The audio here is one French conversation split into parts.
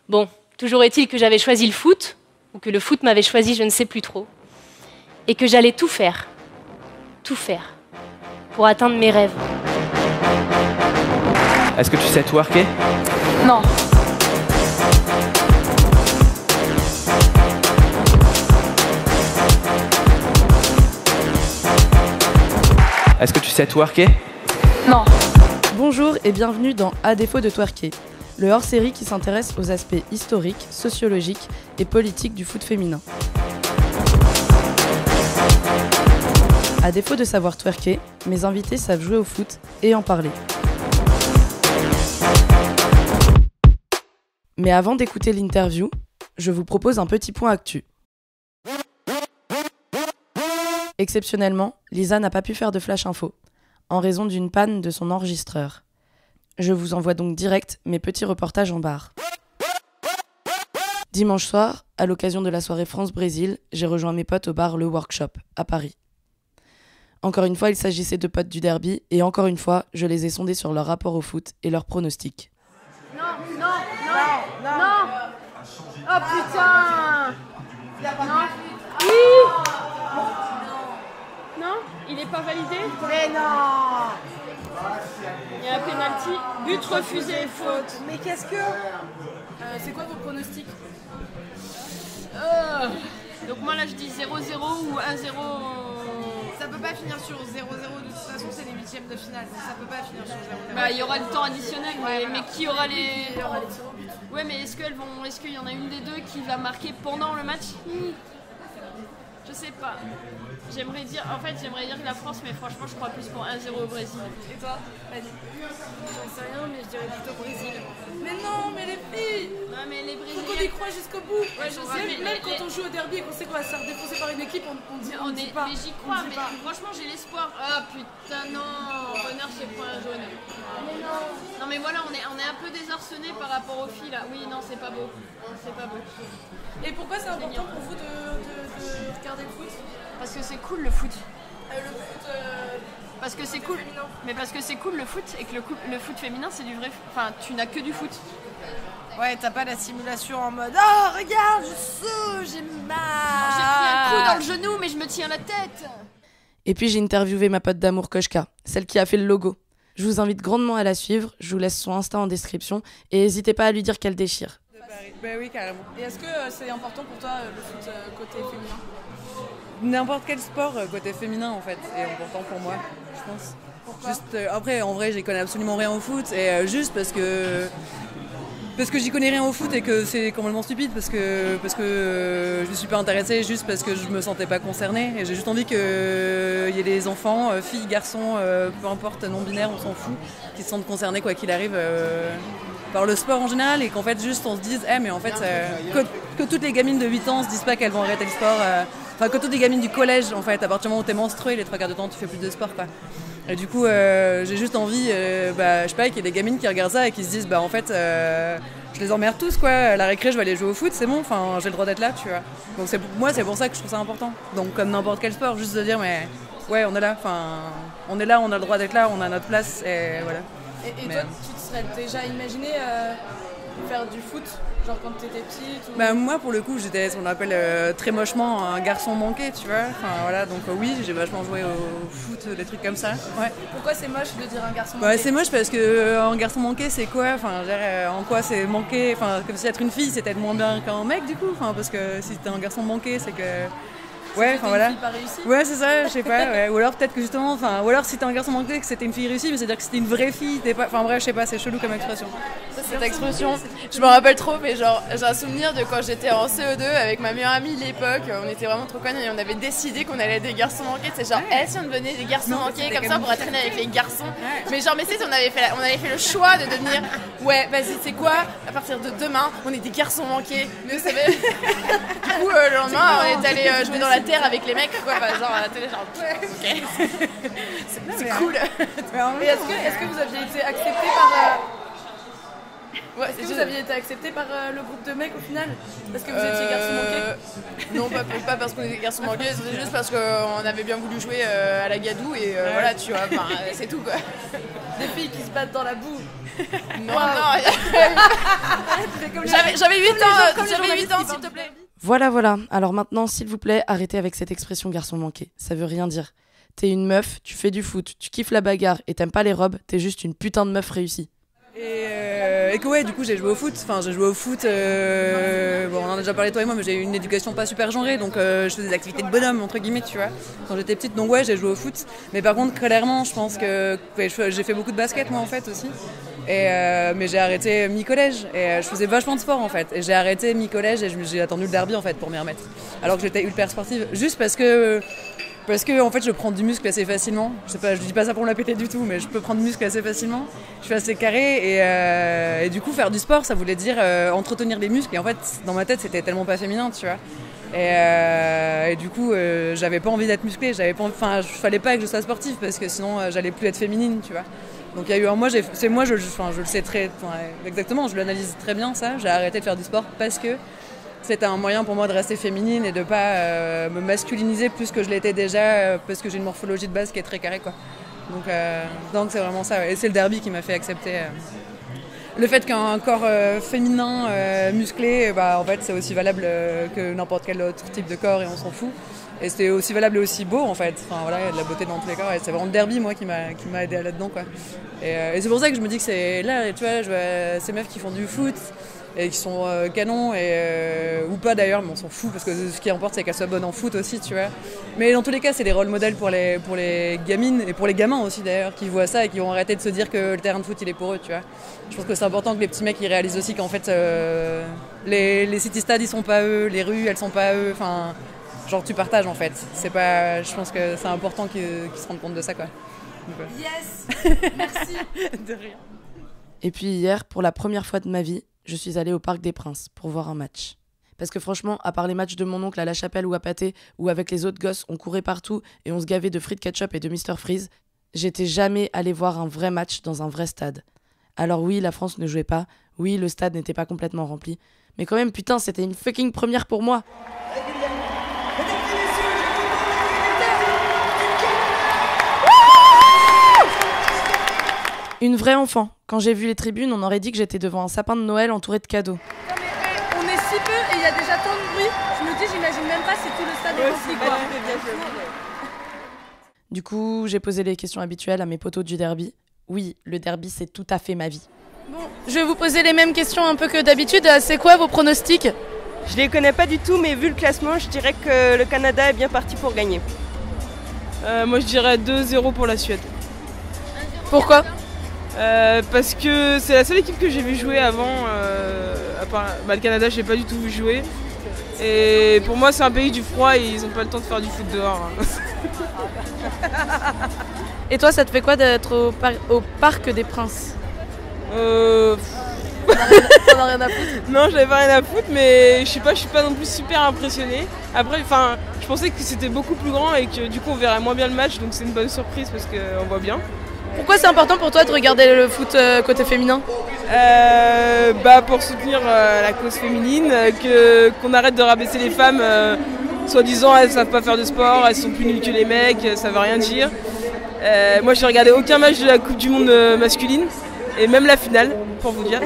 Bon, toujours est-il que j'avais choisi le foot, ou que le foot m'avait choisi, je ne sais plus trop, et que j'allais tout faire, pour atteindre mes rêves. Est-ce que tu sais twerker? Non. Est-ce que tu sais twerker? Non. Bonjour et bienvenue dans À défaut de twerker, le hors-série qui s'intéresse aux aspects historiques, sociologiques et politiques du foot féminin. À défaut de savoir twerker, mes invités savent jouer au foot et en parler. Mais avant d'écouter l'interview, je vous propose un petit point actu. Exceptionnellement, Lisa n'a pas pu faire de flash info, en raison d'une panne de son enregistreur. Je vous envoie donc direct mes petits reportages en barre. Dimanche soir, à l'occasion de la soirée France-Brésil, j'ai rejoint mes potes au bar Le Workshop, à Paris. Encore une fois, il s'agissait de potes du derby, et encore une fois, je les ai sondés sur leur rapport au foot et leurs pronostics. Non. Oh putain. Non. Oui. Non, il est pas validé. Mais non. Il y a un penalty, but refusé, faute. Mais qu'est-ce que... C'est quoi vos pronostics? Donc moi là je dis 0-0 ou 1-0. Ça peut pas finir sur 0-0, de toute façon c'est les huitièmes de finale, donc ça peut pas finir sur 0-0. Bah il y aura le temps additionnel, mais qui aura les... Il y aura les tirs au but. Ouais, mais est-ce qu'il y en a une des deux qui va marquer pendant le match? Je sais pas. J'aimerais dire que la France, mais franchement je crois plus pour 1-0 au Brésil. Et toi? Vas-y. J'en sais rien, mais je dirais plutôt Brésil. Mais non, mais les filles! Ouais, mais les Faut qu'on y Brésiliens... croit jusqu'au bout. Ouais, je sais, Même quand on joue au derby et qu'on sait qu'on va se faire défoncer par une équipe, on dit pas. Mais j'y crois, mais franchement j'ai l'espoir. Ah putain non, Renard c'est point jaune. Mais non. Non mais voilà, on est un peu désarçonné par rapport aux filles là. Oui non c'est pas beau. C'est pas beau. Et pourquoi c'est important pour vous de regarder le foot? Parce que c'est cool le foot. Le foot... Parce que c'est cool. féminin. Mais parce que c'est cool le foot et que le foot féminin c'est du vrai. Enfin tu n'as que du foot. Ouais, t'as pas la simulation en mode « Oh, regarde, je saute, j'ai mal !» J'ai pris un coup dans le genou mais je me tiens la tête. Et puis j'ai interviewé ma pote d'amour Koshka, celle qui a fait le logo. Je vous invite grandement à la suivre, je vous laisse son Insta en description et n'hésitez pas à lui dire qu'elle déchire. Ben oui, carrément. Et est-ce que c'est important pour toi le foot côté féminin? N'importe quel sport côté féminin en fait est important pour moi, je pense. Pourquoi? Juste, après, en vrai, j'y connais absolument rien au foot et juste parce que j'y connais rien au foot et que c'est complètement stupide parce que je me suis pas intéressée juste parce que je me sentais pas concernée et j'ai juste envie qu'il y ait des enfants, filles, garçons, peu importe, non-binaires, on s'en fout, qui se sentent concernés quoi qu'il arrive par le sport en général et qu'en fait juste on se dise mais en fait que toutes les gamines de 8 ans se disent pas qu'elles vont arrêter le sport, enfin que toutes les gamines du collège en fait à partir du moment où t'es menstruée les 3 quarts de temps tu fais plus de sport quoi. Et du coup, j'ai juste envie, je sais pas, qu'il y ait des gamines qui regardent ça et qui se disent, en fait, je les emmerde tous, quoi. À la récré, je vais aller jouer au foot, c'est bon, enfin, j'ai le droit d'être là, tu vois. Donc, moi, c'est pour ça que je trouve ça important. Donc, comme n'importe quel sport, juste de dire, mais ouais, on est là, enfin, on est là, on a le droit d'être là, on a notre place, et voilà. Et toi, tu te serais déjà imaginé faire du foot, genre quand t'étais petite ou... Moi, pour le coup, j'étais ce qu'on appelle très mochement un garçon manqué, tu vois. Enfin, voilà, donc oui, j'ai vachement joué au foot, des trucs comme ça. Ouais. Pourquoi c'est moche de dire un garçon manqué? C'est moche parce que un garçon manqué, c'est quoi? Enfin, en quoi c'est manqué? Enfin, comme si être une fille, c'était être moins bien qu'un mec, du coup. Enfin, parce que si t'es un garçon manqué, c'est que... Ouais, enfin voilà. Pas réussi. Ouais, c'est ça, je sais pas. Ouais. Ou alors peut-être que justement, enfin, ou alors si t'es un garçon manqué, que c'était une fille réussie, mais c'est-à-dire que c'était une vraie fille. Enfin bref, je sais pas, c'est chelou comme expression. Cette expression, je me rappelle trop, mais genre j'ai un souvenir de quand j'étais en CE2 avec ma meilleure amie de l'époque. On était vraiment trop connes et on avait décidé qu'on allait être des garçons manqués. C'est genre, si on devenait des garçons manqués comme ça, on pourrait traîner avec les garçons. Ouais. Mais genre, mais c'est, on avait fait le choix de devenir, vas-y, c'est quoi? À partir de demain, on est des garçons manqués. Mais ça du coup, le lendemain, on est allé jouer dans la terre avec les mecs, quoi. Enfin, genre à la télé, genre, ok. c'est cool. Et est-ce que vous aviez été accepté par. Ouais, Est-ce que vous aviez été accepté par le groupe de mecs au final? Parce que vous étiez garçon manqué? Non, pas parce qu'on était garçon manqué, c'était juste parce qu'on avait bien voulu jouer à la Gadou et voilà, tu vois, c'est tout quoi. Des filles qui se battent dans la boue. Non, j'avais 8 ans, s'il te plaît. Voilà. Alors maintenant, s'il vous plaît, arrêtez avec cette expression garçon manqué. Ça veut rien dire. T'es une meuf, tu fais du foot, tu kiffes la bagarre et t'aimes pas les robes, t'es juste une putain de meuf réussie. Et que ouais, du coup j'ai joué au foot. Bon, on en a déjà parlé toi et moi, mais j'ai eu une éducation pas super genrée, donc je faisais des activités de bonhomme entre guillemets, tu vois, quand j'étais petite. Donc ouais, j'ai joué au foot. Mais par contre, clairement, je pense que j'ai fait beaucoup de basket moi en fait aussi. Mais j'ai arrêté mi-collège et je faisais vachement de sport en fait. Et j'ai arrêté mi-collège et j'ai attendu le derby en fait pour m'y remettre. Alors que j'étais hyper sportive, juste parce que en fait je prends du muscle assez facilement. Je sais pas, je dis pas ça pour me la péter du tout, mais je peux prendre du muscle assez facilement. Je suis assez carré et du coup faire du sport ça voulait dire entretenir les muscles et en fait dans ma tête c'était tellement pas féminin, tu vois. Et du coup j'avais pas envie d'être musclée, fallait pas que je sois sportive parce que sinon j'allais plus être féminine, tu vois. Donc il y a eu un mois, je le sais exactement, je l'analyse très bien ça. J'ai arrêté de faire du sport parce que c'était un moyen pour moi de rester féminine et de pas me masculiniser plus que je l'étais déjà parce que j'ai une morphologie de base qui est très carrée quoi. Donc c'est vraiment ça. Et c'est le derby qui m'a fait accepter le fait qu'un corps féminin musclé, en fait c'est aussi valable que n'importe quel autre type de corps et on s'en fout. Et c'était aussi valable et aussi beau en fait. Enfin voilà, il y a de la beauté dans tous les corps et c'est vraiment le derby moi qui m'a aidé là-dedans quoi. Et c'est pour ça que je me dis que c'est là, tu vois, je vois ces meufs qui font du foot et qui sont canons ou pas d'ailleurs, mais on s'en fout parce que ce qui importe c'est qu'elles soient bonnes en foot aussi, tu vois. Mais dans tous les cas, c'est des rôles modèles pour les gamines et pour les gamins aussi d'ailleurs qui voient ça et qui vont arrêter de se dire que le terrain de foot il est pour eux, tu vois. Je pense que c'est important que les petits mecs ils réalisent aussi qu'en fait les city stades ils sont pas eux, les rues elles sont pas eux, enfin genre tu partages en fait. Je pense que c'est important qu'ils se rendent compte de ça quoi. Donc, Yes. Merci. De rien. Et puis hier, pour la première fois de ma vie, je suis allée au Parc des Princes pour voir un match. Parce que franchement, à part les matchs de mon oncle à La Chapelle ou à Pâté, où avec les autres gosses, on courait partout et on se gavait de frites ketchup et de Mr Freeze, j'étais jamais allée voir un vrai match dans un vrai stade. Alors oui, la France ne jouait pas, oui, le stade n'était pas complètement rempli, mais quand même, putain, c'était une fucking première pour moi. Une vraie enfant. Quand j'ai vu les tribunes, on aurait dit que j'étais devant un sapin de Noël entouré de cadeaux. Non mais on est si peu et il y a déjà tant de bruit. Je me dis, j'imagine même pas si tout le stade est rempli quoi. Du coup, j'ai posé les questions habituelles à mes potos du derby. Oui, le derby, c'est tout à fait ma vie. Bon, je vais vous poser les mêmes questions un peu que d'habitude. C'est quoi vos pronostics? Je les connais pas du tout, mais vu le classement, je dirais que le Canada est bien parti pour gagner. Moi, je dirais 2-0 pour la Suède. Pourquoi? Parce que c'est la seule équipe que j'ai vu jouer avant, à part le Canada, je l'ai pas du tout vu jouer. Et pour moi, c'est un pays du froid et ils n'ont pas le temps de faire du foot dehors. Et toi, ça te fait quoi d'être au Parc des Princes? T'en as rien à foutre? Non, j'avais pas rien à foutre, mais je suis pas non plus super impressionnée. Après, je pensais que c'était beaucoup plus grand et que du coup on verrait moins bien le match, donc c'est une bonne surprise parce qu'on voit bien. Pourquoi c'est important pour toi de regarder le foot côté féminin? Pour soutenir la cause féminine, qu'on arrête de rabaisser les femmes, soi-disant elles savent pas faire de sport, elles sont plus nulles que les mecs, ça veut rien dire. Moi j'ai regardé aucun match de la Coupe du Monde masculine, et même la finale, pour vous dire.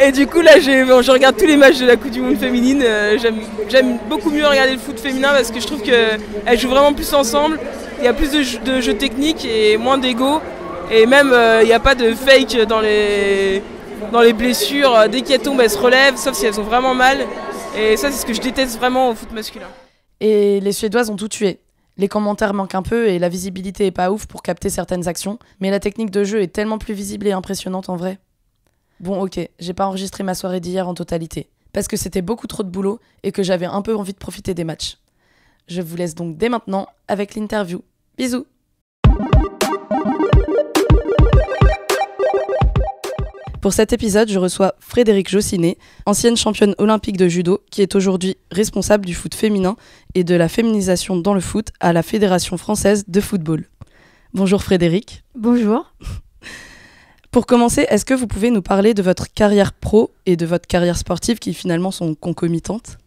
Et du coup là je regarde tous les matchs de la Coupe du Monde féminine, j'aime beaucoup mieux regarder le foot féminin parce que je trouve qu'elles jouent vraiment plus ensemble. Il y a plus de jeux techniques et moins d'ego. Et même, il n'y a pas de fake dans les blessures. Dès qu'elles tombent, elles se relèvent, sauf si elles ont vraiment mal. Et ça, c'est ce que je déteste vraiment au foot masculin. Et les Suédoises ont tout tué. Les commentaires manquent un peu et la visibilité est pas ouf pour capter certaines actions. Mais la technique de jeu est tellement plus visible et impressionnante en vrai. Bon, ok, j'ai pas enregistré ma soirée d'hier en totalité. Parce que c'était beaucoup trop de boulot et que j'avais un peu envie de profiter des matchs. Je vous laisse donc dès maintenant avec l'interview. Bisous. Pour cet épisode, je reçois Frédérique Jossinet, ancienne championne olympique de judo, qui est aujourd'hui responsable du foot féminin et de la féminisation dans le foot à la Fédération française de football. Bonjour Frédérique. Bonjour. Pour commencer, est-ce que vous pouvez nous parler de votre carrière pro et de votre carrière sportive qui finalement sont concomitantes ?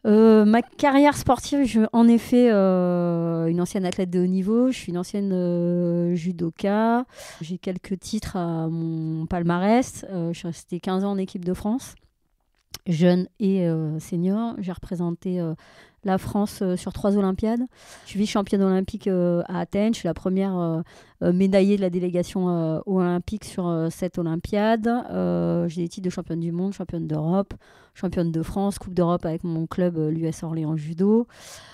Ma carrière sportive, je suis en effet une ancienne athlète de haut niveau. Je suis une ancienne judoka. J'ai quelques titres à mon palmarès. Je suis restée 15 ans en équipe de France, jeune et senior. J'ai représenté la France sur 3 Olympiades. Je suis vice-championne olympique à Athènes. Je suis la première médaillée de la délégation olympique sur cette Olympiade. J'ai des titres de championne du monde, championne d'Europe, championne de France, Coupe d'Europe avec mon club l'US Orléans Judo.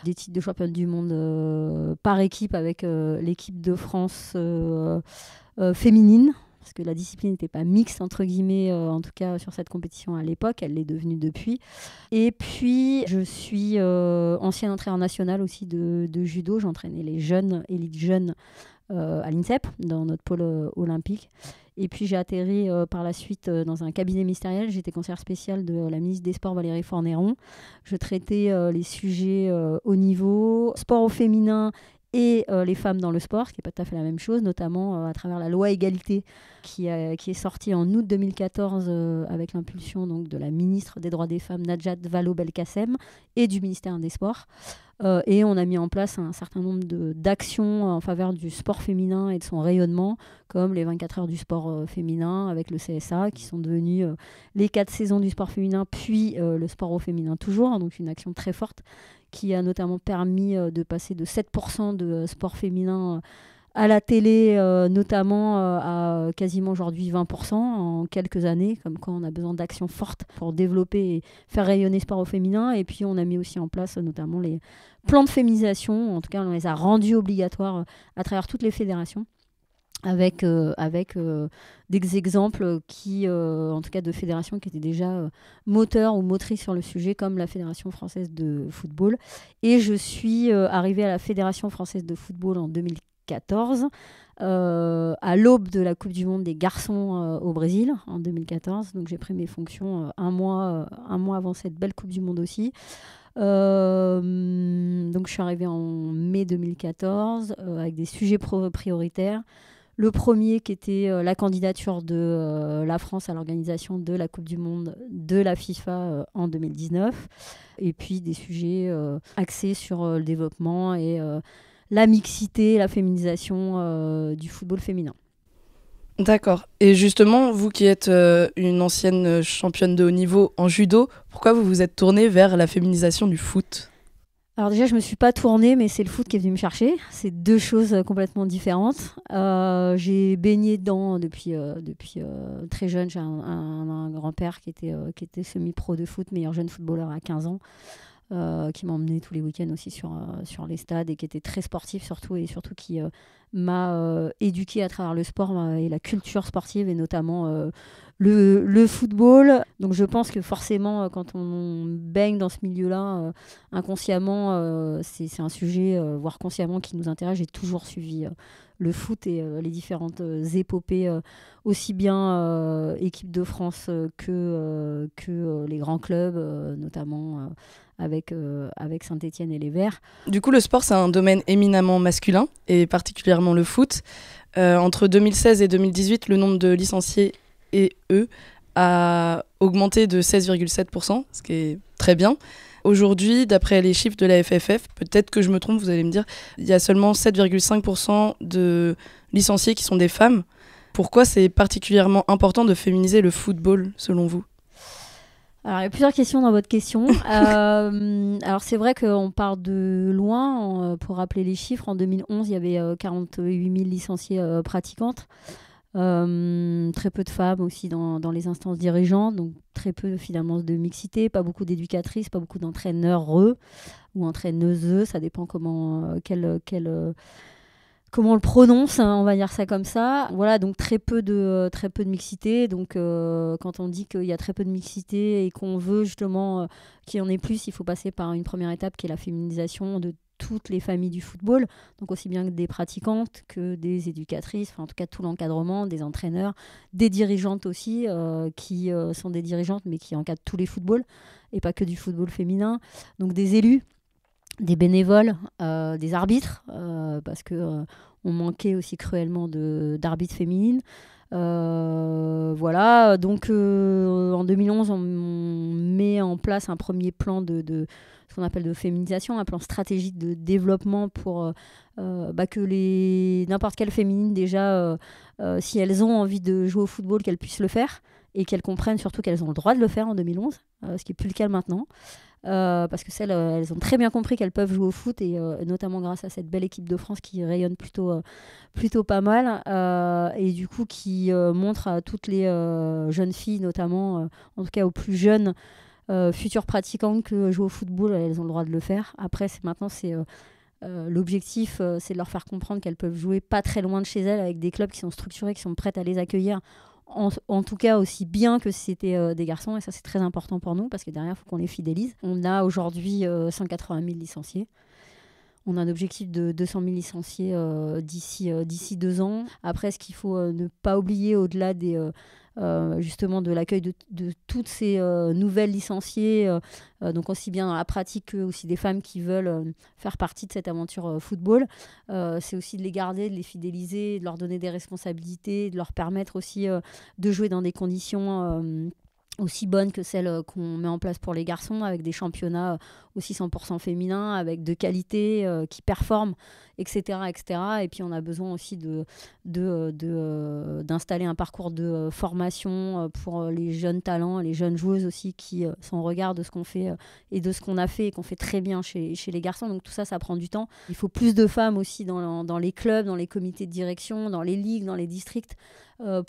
Des titres de championne du monde par équipe avec l'équipe de France féminine. Parce que la discipline n'était pas mixte, entre guillemets, en tout cas sur cette compétition à l'époque, elle l'est devenue depuis. Et puis, je suis ancienne entraîneur nationale aussi de judo. J'entraînais les jeunes, élites jeunes, à l'INSEP, dans notre pôle olympique. Et puis, j'ai atterri par la suite dans un cabinet ministériel. J'étais conseillère spéciale de la ministre des Sports, Valérie Fornéron. Je traitais les sujets haut niveau, sport au féminin, et les femmes dans le sport, ce qui n'est pas tout à fait la même chose, notamment à travers la loi égalité qui est sortie en août 2014 avec l'impulsion donc, de la ministre des droits des femmes, Najat Vallaud-Belkacem, et du ministère des Sports. Et on a mis en place un certain nombre d'actions en faveur du sport féminin et de son rayonnement, comme les 24 heures du sport féminin avec le CSA, qui sont devenues les 4 saisons du sport féminin, puis le sport au féminin toujours, donc une action très forte qui a notamment permis de passer de 7% de sport féminin à la télé, notamment à quasiment aujourd'hui 20% en quelques années, comme quoi on a besoin d'actions fortes pour développer et faire rayonner le sport au féminin. Et puis on a mis aussi en place notamment les plans de féminisation, en tout cas on les a rendus obligatoires à travers toutes les fédérations, avec des exemples qui, en tout cas de fédérations qui étaient déjà moteurs ou motrices sur le sujet, comme la Fédération française de football. Et je suis arrivée à la Fédération française de football en 2014, à l'aube de la Coupe du Monde des garçons au Brésil en 2014. Donc j'ai pris mes fonctions un mois avant cette belle Coupe du Monde aussi. Donc je suis arrivée en mai 2014 avec des sujets prioritaires. Le premier qui était la candidature de la France à l'organisation de la Coupe du Monde de la FIFA en 2019. Et puis des sujets axés sur le développement et la mixité, la féminisation du football féminin. D'accord. Et justement, vous qui êtes une ancienne championne de haut niveau en judo, pourquoi vous vous êtes tournée vers la féminisation du foot ? Alors déjà, je ne me suis pas tournée, mais c'est le foot qui est venu me chercher. C'est 2 choses complètement différentes. J'ai baigné dedans depuis très jeune. J'ai un grand-père qui était semi-pro de foot, meilleur jeune footballeur à 15 ans, qui m'a emmené tous les week-ends aussi sur les stades et qui était très sportif surtout qui m'a éduquée à travers le sport et la culture sportive et notamment le football. Donc je pense que forcément quand on baigne dans ce milieu-là, inconsciemment, c'est un sujet, voire consciemment, qui nous intéresse. J'ai toujours suivi le foot et les différentes épopées, aussi bien équipe de France que les grands clubs, notamment avec Saint-Étienne et les Verts. Du coup, le sport, c'est un domaine éminemment masculin, et particulièrement le foot. Entre 2016 et 2018, le nombre de licenciés a augmenté de 16,7%, ce qui est très bien. Aujourd'hui, d'après les chiffres de la FFF, peut-être que je me trompe, vous allez me dire, il y a seulement 7,5% de licenciés qui sont des femmes. Pourquoi c'est particulièrement important de féminiser le football, selon vous ? Alors, il y a plusieurs questions dans votre question. Alors, c'est vrai qu'on part de loin. Pour rappeler les chiffres, en 2011, il y avait 48 000 licenciés pratiquantes. Très peu de femmes aussi dans les instances dirigeantes, donc très peu finalement de mixité, pas beaucoup d'éducatrices, pas beaucoup d'entraîneurs ou entraîneuses, ça dépend comment on le prononce, hein, on va dire ça comme ça. Voilà, donc très peu de mixité. Donc quand on dit qu'il y a très peu de mixité et qu'on veut justement qu'il y en ait plus, il faut passer par une première étape qui est la féminisation de toutes les familles du football, donc aussi bien que des pratiquantes que des éducatrices, enfin en tout cas tout l'encadrement, des entraîneurs, des dirigeantes aussi, qui sont des dirigeantes mais qui encadrent tous les footballs et pas que du football féminin, donc des élus, des bénévoles, des arbitres, parce que on manquait aussi cruellement d'arbitres féminines, Voilà, donc en 2011, on met en place un premier plan de ce qu'on appelle de féminisation, un plan stratégique de développement pour que n'importe quelle féminine, déjà, si elles ont envie de jouer au football, qu'elles puissent le faire et qu'elles comprennent surtout qu'elles ont le droit de le faire en 2011, ce qui n'est plus le cas maintenant. Parce que elles ont très bien compris qu'elles peuvent jouer au foot et notamment grâce à cette belle équipe de France qui rayonne plutôt pas mal et du coup qui montre à toutes les jeunes filles notamment, en tout cas aux plus jeunes futures pratiquantes, que jouer au football, elles ont le droit de le faire. Après maintenant c'est l'objectif, c'est de leur faire comprendre qu'elles peuvent jouer pas très loin de chez elles avec des clubs qui sont structurés, qui sont prêts à les accueillir. En tout cas aussi bien que si c'était des garçons, et ça c'est très important pour nous parce que derrière il faut qu'on les fidélise. On a aujourd'hui 180 000 licenciés. On a un objectif de 200 000 licenciés d'ici 2 ans. Après, ce qu'il faut ne pas oublier au-delà justement de l'accueil de toutes ces nouvelles licenciées, donc aussi bien dans la pratique que aussi des femmes qui veulent faire partie de cette aventure football, c'est aussi de les garder, de les fidéliser, de leur donner des responsabilités, de leur permettre aussi de jouer dans des conditions aussi bonnes que celles qu'on met en place pour les garçons, avec des championnats aussi 100% féminins, avec de qualité, qui performent, etc., etc. Et puis on a besoin aussi d'installer un parcours de formation pour les jeunes talents, les jeunes joueuses aussi, qui sont au regard de ce qu'on fait et de ce qu'on a fait et qu'on fait très bien chez les garçons. Donc tout ça, ça prend du temps. Il faut plus de femmes aussi dans les clubs, dans les comités de direction, dans les ligues, dans les districts,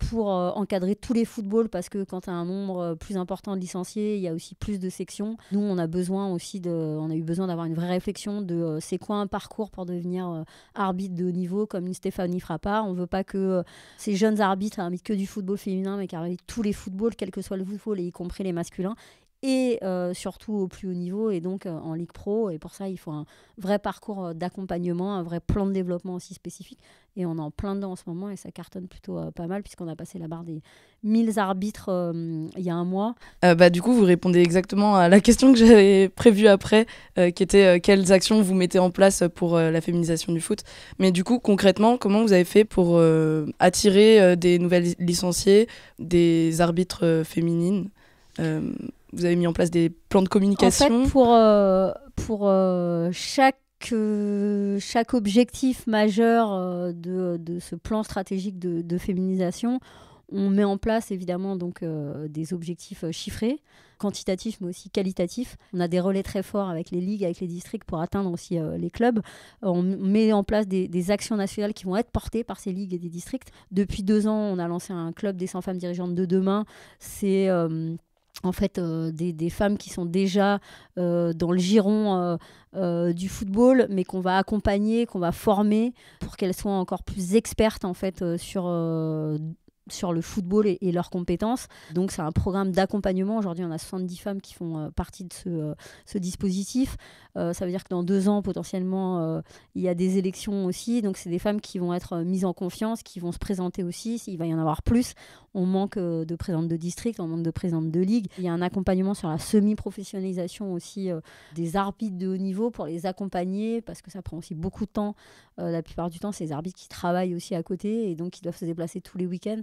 pour encadrer tous les footballs, parce que quand tu as un nombre plus important de licenciés, il y a aussi plus de sections. Nous, on a eu besoin d'avoir une vraie réflexion de c'est quoi un parcours pour devenir arbitre de haut niveau, comme une Stéphanie Frappard. On veut pas que ces jeunes arbitres arbitrent que du football féminin, mais qu'arbitrent tous les footballs, quel que soit le football, et y compris les masculins. Et surtout au plus haut niveau, et donc en Ligue Pro. Et pour ça, il faut un vrai parcours d'accompagnement, un vrai plan de développement aussi spécifique. Et on est en plein dedans en ce moment, et ça cartonne plutôt pas mal, puisqu'on a passé la barre des 1000 arbitres il y a un mois. Du coup, vous répondez exactement à la question que j'avais prévue après, qui était quelles actions vous mettez en place pour la féminisation du foot. Mais du coup, concrètement, comment vous avez fait pour attirer des nouvelles licenciées, des arbitres féminines vous avez mis en place des plans de communication? En fait, pour chaque objectif majeur de ce plan stratégique de féminisation, on met en place évidemment donc, des objectifs chiffrés, quantitatifs mais aussi qualitatifs. On a des relais très forts avec les ligues, avec les districts pour atteindre aussi les clubs. On met en place des actions nationales qui vont être portées par ces ligues et des districts. Depuis 2 ans, on a lancé un club des 100 femmes dirigeantes de demain. C'est en fait des femmes qui sont déjà dans le giron du football, mais qu'on va accompagner, qu'on va former pour qu'elles soient encore plus expertes en fait sur le football et leurs compétences. Donc c'est un programme d'accompagnement. Aujourd'hui, on a 70 femmes qui font partie de ce dispositif. Ça veut dire que dans 2 ans, potentiellement, il y a des élections aussi. Donc c'est des femmes qui vont être mises en confiance, qui vont se présenter aussi. Il va y en avoir plus. On manque de présidentes de district, on manque de présidentes de ligue. Il y a un accompagnement sur la semi-professionnalisation aussi des arbitres de haut niveau pour les accompagner, parce que ça prend aussi beaucoup de temps. La plupart du temps, c'est des arbitres qui travaillent aussi à côté et donc qui doivent se déplacer tous les week-ends.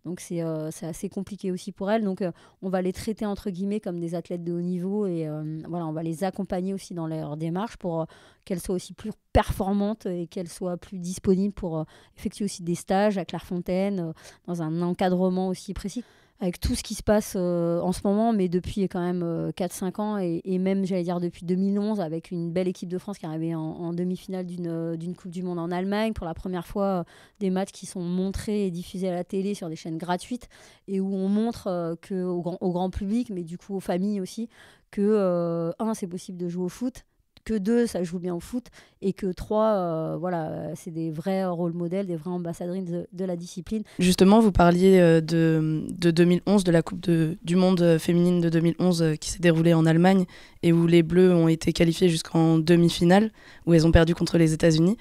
Donc c'est assez compliqué aussi pour elles. Donc on va les traiter entre guillemets comme des athlètes de haut niveau, et voilà, on va les accompagner aussi dans leur démarche pour qu'elles soient aussi plus performantes et qu'elles soient plus disponibles pour effectuer aussi des stages à Clairefontaine, dans un encadrement aussi précis. Avec tout ce qui se passe en ce moment, mais depuis quand même 4-5 ans, et même, j'allais dire, depuis 2011, avec une belle équipe de France qui est arrivée en demi-finale d'une Coupe du Monde en Allemagne. Pour la première fois, des matchs qui sont montrés et diffusés à la télé sur des chaînes gratuites, et où on montre au grand public, mais du coup aux familles aussi, que c'est possible de jouer au foot, que 2, ça joue bien au foot, et que 3, voilà, c'est des vrais rôles modèles, des vraies ambassadrices de la discipline. Justement, vous parliez de 2011, de la Coupe du Monde féminine de 2011 qui s'est déroulée en Allemagne, et où les Bleus ont été qualifiées jusqu'en demi-finale, où elles ont perdu contre les États-Unis.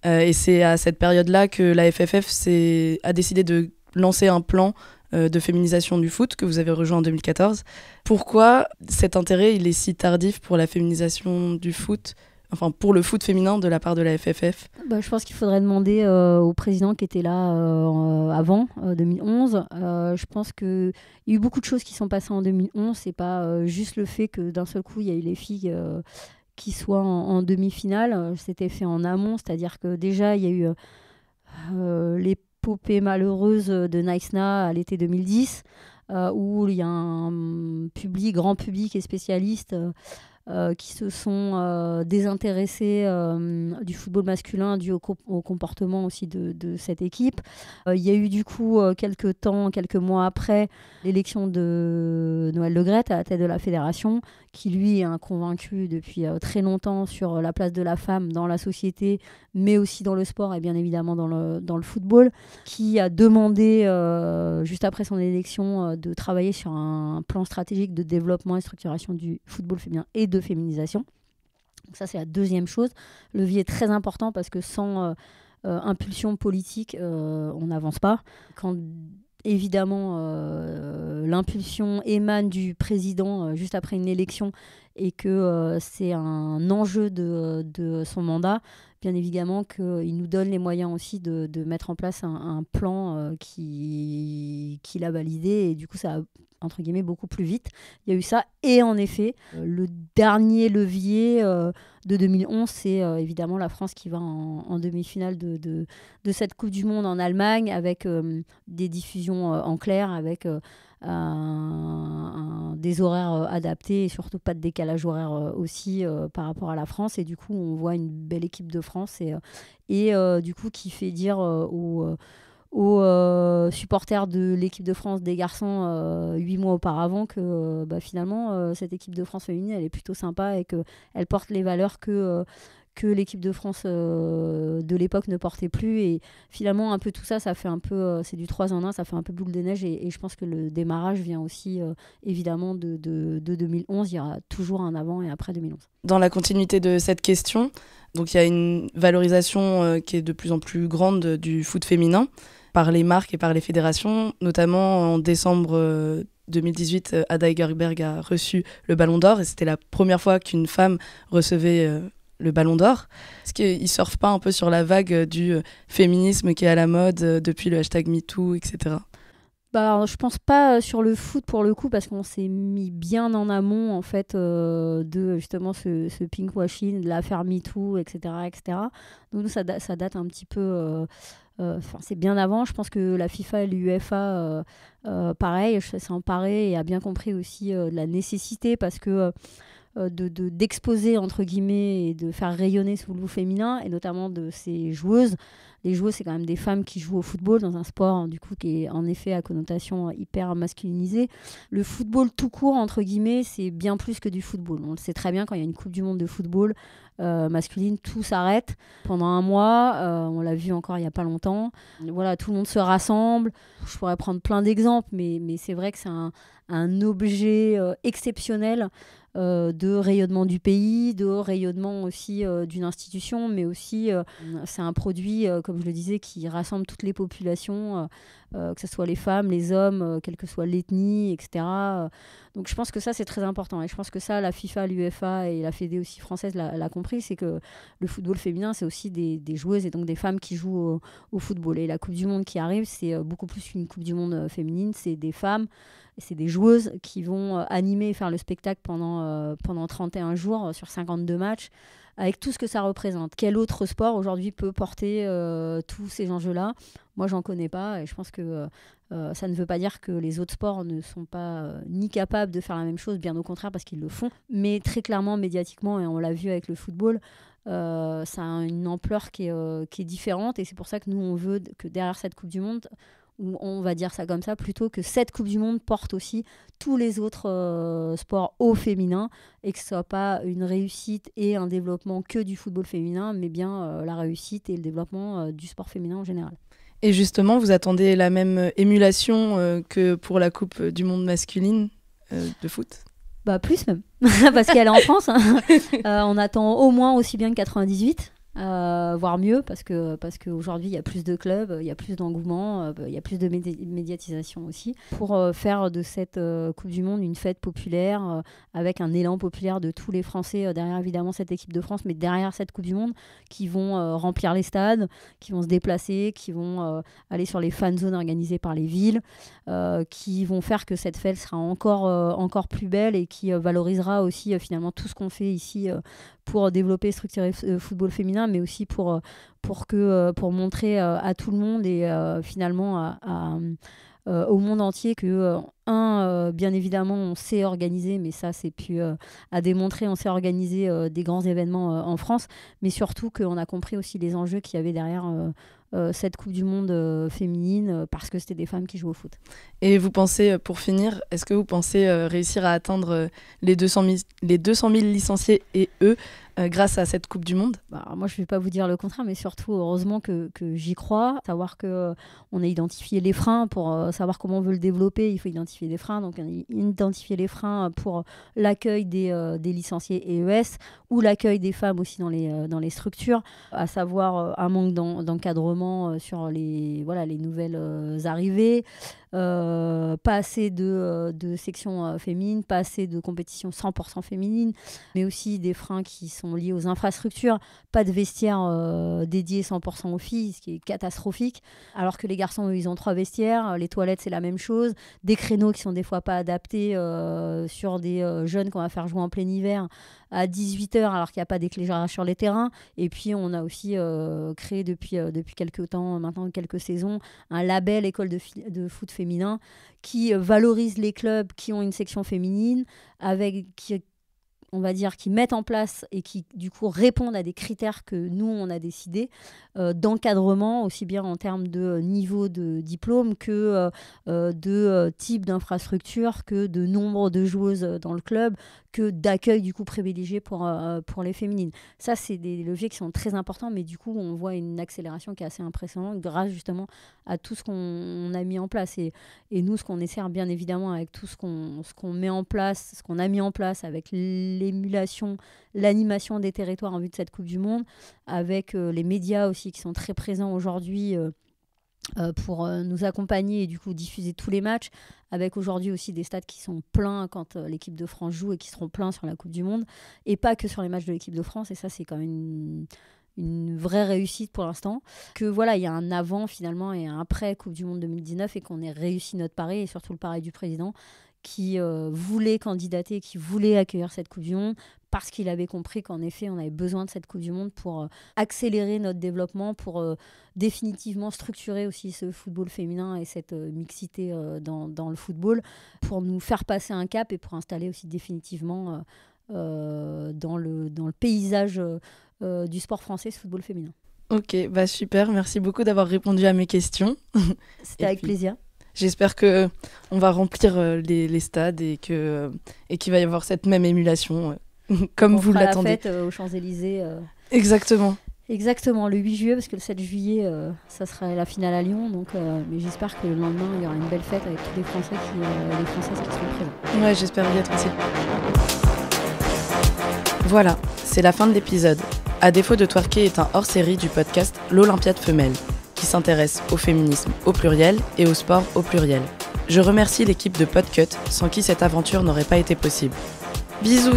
Et c'est à cette période-là que la FFF a décidé de lancer un plan de féminisation du foot que vous avez rejoint en 2014. Pourquoi cet intérêt il est si tardif pour la féminisation du foot pour le foot féminin de la part de la FFF? Je pense qu'il faudrait demander au président qui était là avant 2011. Je pense qu'il y a eu beaucoup de choses qui sont passées en 2011. C'est pas juste le fait que d'un seul coup, il y a eu les filles qui soient en demi-finale. C'était fait en amont, c'est-à-dire que déjà, il y a eu l'épopée malheureuse de Naïsna à l'été 2010, où il y a un grand public et spécialiste qui se sont désintéressés du football masculin dû au comportement aussi de cette équipe. Il y a eu du coup quelques mois après l'élection de Noël Le Graët à la tête de la fédération, qui lui est convaincu depuis très longtemps sur la place de la femme dans la société, mais aussi dans le sport et bien évidemment dans le football, qui a demandé juste après son élection de travailler sur un plan stratégique de développement et structuration du football féminin et de féminisation. Donc ça, c'est la deuxième chose. Le levier est très important parce que sans impulsion politique, on n'avance pas. Quand évidemment l'impulsion émane du président juste après une élection et que c'est un enjeu de son mandat, bien évidemment qu'il nous donne les moyens aussi de mettre en place un plan qu'il a validé, et du coup ça a entre guillemets beaucoup plus vite. Il y a eu ça, et en effet le dernier levier de 2011, c'est évidemment la France qui va en demi-finale de cette Coupe du Monde en Allemagne, avec des diffusions en clair, avec des horaires adaptés et surtout pas de décalage horaire aussi par rapport à la France, et du coup on voit une belle équipe de France et du coup qui fait dire aux supporters de l'équipe de France des garçons 8 mois auparavant que finalement cette équipe de France féminine elle est plutôt sympa et qu'elle porte les valeurs que l'équipe de France de l'époque ne portait plus, et finalement un peu tout ça fait un peu c'est du 3 en 1, ça fait un peu boule de neige, et je pense que le démarrage vient aussi évidemment de 2011. Il y aura toujours un avant et après 2011. Dans la continuité de cette question, donc il y a une valorisation qui est de plus en plus grande du foot féminin par les marques et par les fédérations, notamment en décembre 2018, Ada Hegerberg a reçu le Ballon d'Or, et c'était la première fois qu'une femme recevait le Ballon d'Or. Est-ce qu'ils surfent pas un peu sur la vague du féminisme qui est à la mode depuis le hashtag MeToo, etc. Je pense pas sur le foot pour le coup, parce qu'on s'est mis bien en amont en fait de justement ce pinkwashing, de l'affaire MeToo, etc., etc. Donc nous, ça date un petit peu. C'est bien avant. Je pense que la FIFA et l'UEFA, pareil, s'est emparé et a bien compris aussi de la nécessité, parce que d'exposer entre guillemets et de faire rayonner ce football féminin, et notamment de ces joueuses. Les joueuses, c'est quand même des femmes qui jouent au football dans un sport du coup qui est en effet à connotation hyper masculinisée. Le football tout court entre guillemets, c'est bien plus que du football. On le sait très bien, quand il y a une Coupe du Monde de football masculine, tout s'arrête pendant un mois. On l'a vu encore il y a pas longtemps. Voilà, tout le monde se rassemble. Je pourrais prendre plein d'exemples, mais c'est vrai que c'est un objet exceptionnel de rayonnement du pays, de rayonnement aussi d'une institution, mais aussi c'est un produit, comme je le disais, qui rassemble toutes les populations, que ce soit les femmes, les hommes, quelle que soit l'ethnie, etc. Donc je pense que ça, c'est très important, et je pense que ça, la FIFA, l'UEFA et la Fédé aussi française l'a compris, c'est que le football féminin, c'est aussi des joueuses et donc des femmes qui jouent au football. Et la Coupe du Monde qui arrive, c'est beaucoup plus qu'une Coupe du Monde féminine, c'est des femmes, c'est des joueuses qui vont animer et faire le spectacle pendant 31 jours sur 52 matchs, avec tout ce que ça représente. Quel autre sport aujourd'hui peut porter tous ces enjeux-là ? Moi, j'en connais pas, et je pense que ça ne veut pas dire que les autres sports ne sont pas ni capables de faire la même chose, bien au contraire, parce qu'ils le font. Mais très clairement, médiatiquement, et on l'a vu avec le football, ça a une ampleur qui est différente, et c'est pour ça que nous, on veut que derrière cette Coupe du Monde, on va dire ça comme ça, plutôt que cette Coupe du Monde porte aussi tous les autres sports au féminin, et que ce soit pas une réussite et un développement que du football féminin, mais bien la réussite et le développement du sport féminin en général. Et justement, vous attendez la même émulation que pour la Coupe du Monde masculine de foot ? Plus même, parce qu'elle est en France. On attend au moins aussi bien que 98. voire mieux, parce qu'aujourd'hui, il y a plus de clubs, il y a plus d'engouement, il y a plus de médiatisation aussi, pour faire de cette Coupe du Monde une fête populaire, avec un élan populaire de tous les Français, derrière évidemment cette équipe de France, mais derrière cette Coupe du Monde, qui vont remplir les stades, qui vont se déplacer, qui vont aller sur les fan zones organisées par les villes, qui vont faire que cette fête sera encore plus belle et qui valorisera aussi finalement tout ce qu'on fait ici pour développer et structurer le football féminin, mais aussi pour montrer à tout le monde et finalement au monde entier que, bien évidemment, on sait organiser, mais ça, c'est plus à démontrer, on sait organiser des grands événements en France, mais surtout qu'on a compris aussi les enjeux qu'il y avait derrière cette Coupe du Monde féminine, parce que c'était des femmes qui jouent au foot. Et vous pensez, pour finir, est-ce que vous pensez réussir à atteindre les 200 000 licenciés et eux grâce à cette Coupe du Monde? Moi, je ne vais pas vous dire le contraire, mais surtout, heureusement que j'y crois. Savoir qu'on a identifié les freins pour savoir comment on veut le développer. Il faut identifier les freins. Donc, on a identifié les freins pour l'accueil des licenciés EES ou l'accueil des femmes aussi dans les structures, à savoir un manque d'encadrement sur les nouvelles arrivées. Pas assez de sections féminines, pas assez de compétitions 100% féminines, mais aussi des freins qui sont liés aux infrastructures, pas de vestiaires dédiés 100% aux filles, ce qui est catastrophique, alors que les garçons, eux, ils ont 3 vestiaires, les toilettes, c'est la même chose, des créneaux qui sont des fois pas adaptés sur des jeunes qu'on va faire jouer en plein hiver à 18h, alors qu'il n'y a pas d'éclairage sur les terrains. Et puis, on a aussi créé depuis quelques temps, maintenant quelques saisons, un label école de foot féminin qui valorise les clubs qui ont une section féminine, qui mettent en place et qui du coup répondent à des critères que nous on a décidé d'encadrement, aussi bien en termes de niveau de diplôme que de type d'infrastructure, que de nombre de joueuses dans le club, que d'accueil du coup privilégié pour les féminines. Ça, c'est des leviers qui sont très importants, mais du coup on voit une accélération qui est assez impressionnante grâce justement à tout ce qu'on a mis en place. Et nous, ce qu'on essaie bien évidemment avec tout ce qu'on met en place, ce qu'on a mis en place avec l'émulation, l'animation des territoires en vue de cette Coupe du Monde, avec les médias aussi qui sont très présents aujourd'hui pour nous accompagner et du coup diffuser tous les matchs, avec aujourd'hui aussi des stades qui sont pleins quand l'équipe de France joue et qui seront pleins sur la Coupe du Monde, et pas que sur les matchs de l'équipe de France. Et ça, c'est quand même une vraie réussite pour l'instant, que voilà, il y a un avant finalement et un après Coupe du Monde 2019, et qu'on ait réussi notre pari, et surtout le pari du président qui voulait candidater, qui voulait accueillir cette Coupe du Monde, parce qu'il avait compris qu'en effet, on avait besoin de cette Coupe du Monde pour accélérer notre développement, pour définitivement structurer aussi ce football féminin et cette mixité dans le football, pour nous faire passer un cap et pour installer aussi définitivement dans le paysage du sport français, ce football féminin. Ok, super, merci beaucoup d'avoir répondu à mes questions. C'était avec plaisir. J'espère qu'on va remplir les stades et qu'il va y avoir cette même émulation, comme vous l'attendez. On fera la fête aux Champs-Élysées. Exactement. Exactement, le 8 juillet, parce que le 7 juillet, ça sera la finale à Lyon. Donc, mais j'espère que le lendemain, il y aura une belle fête avec tous les Français les Françaises qui seront présents. Ouais, j'espère y être aussi. Voilà, c'est la fin de l'épisode. À défaut de twerker est un hors-série du podcast L'Olympiade Femelle, qui s'intéresse au féminisme au pluriel et au sport au pluriel. Je remercie l'équipe de Podcut, sans qui cette aventure n'aurait pas été possible. Bisous!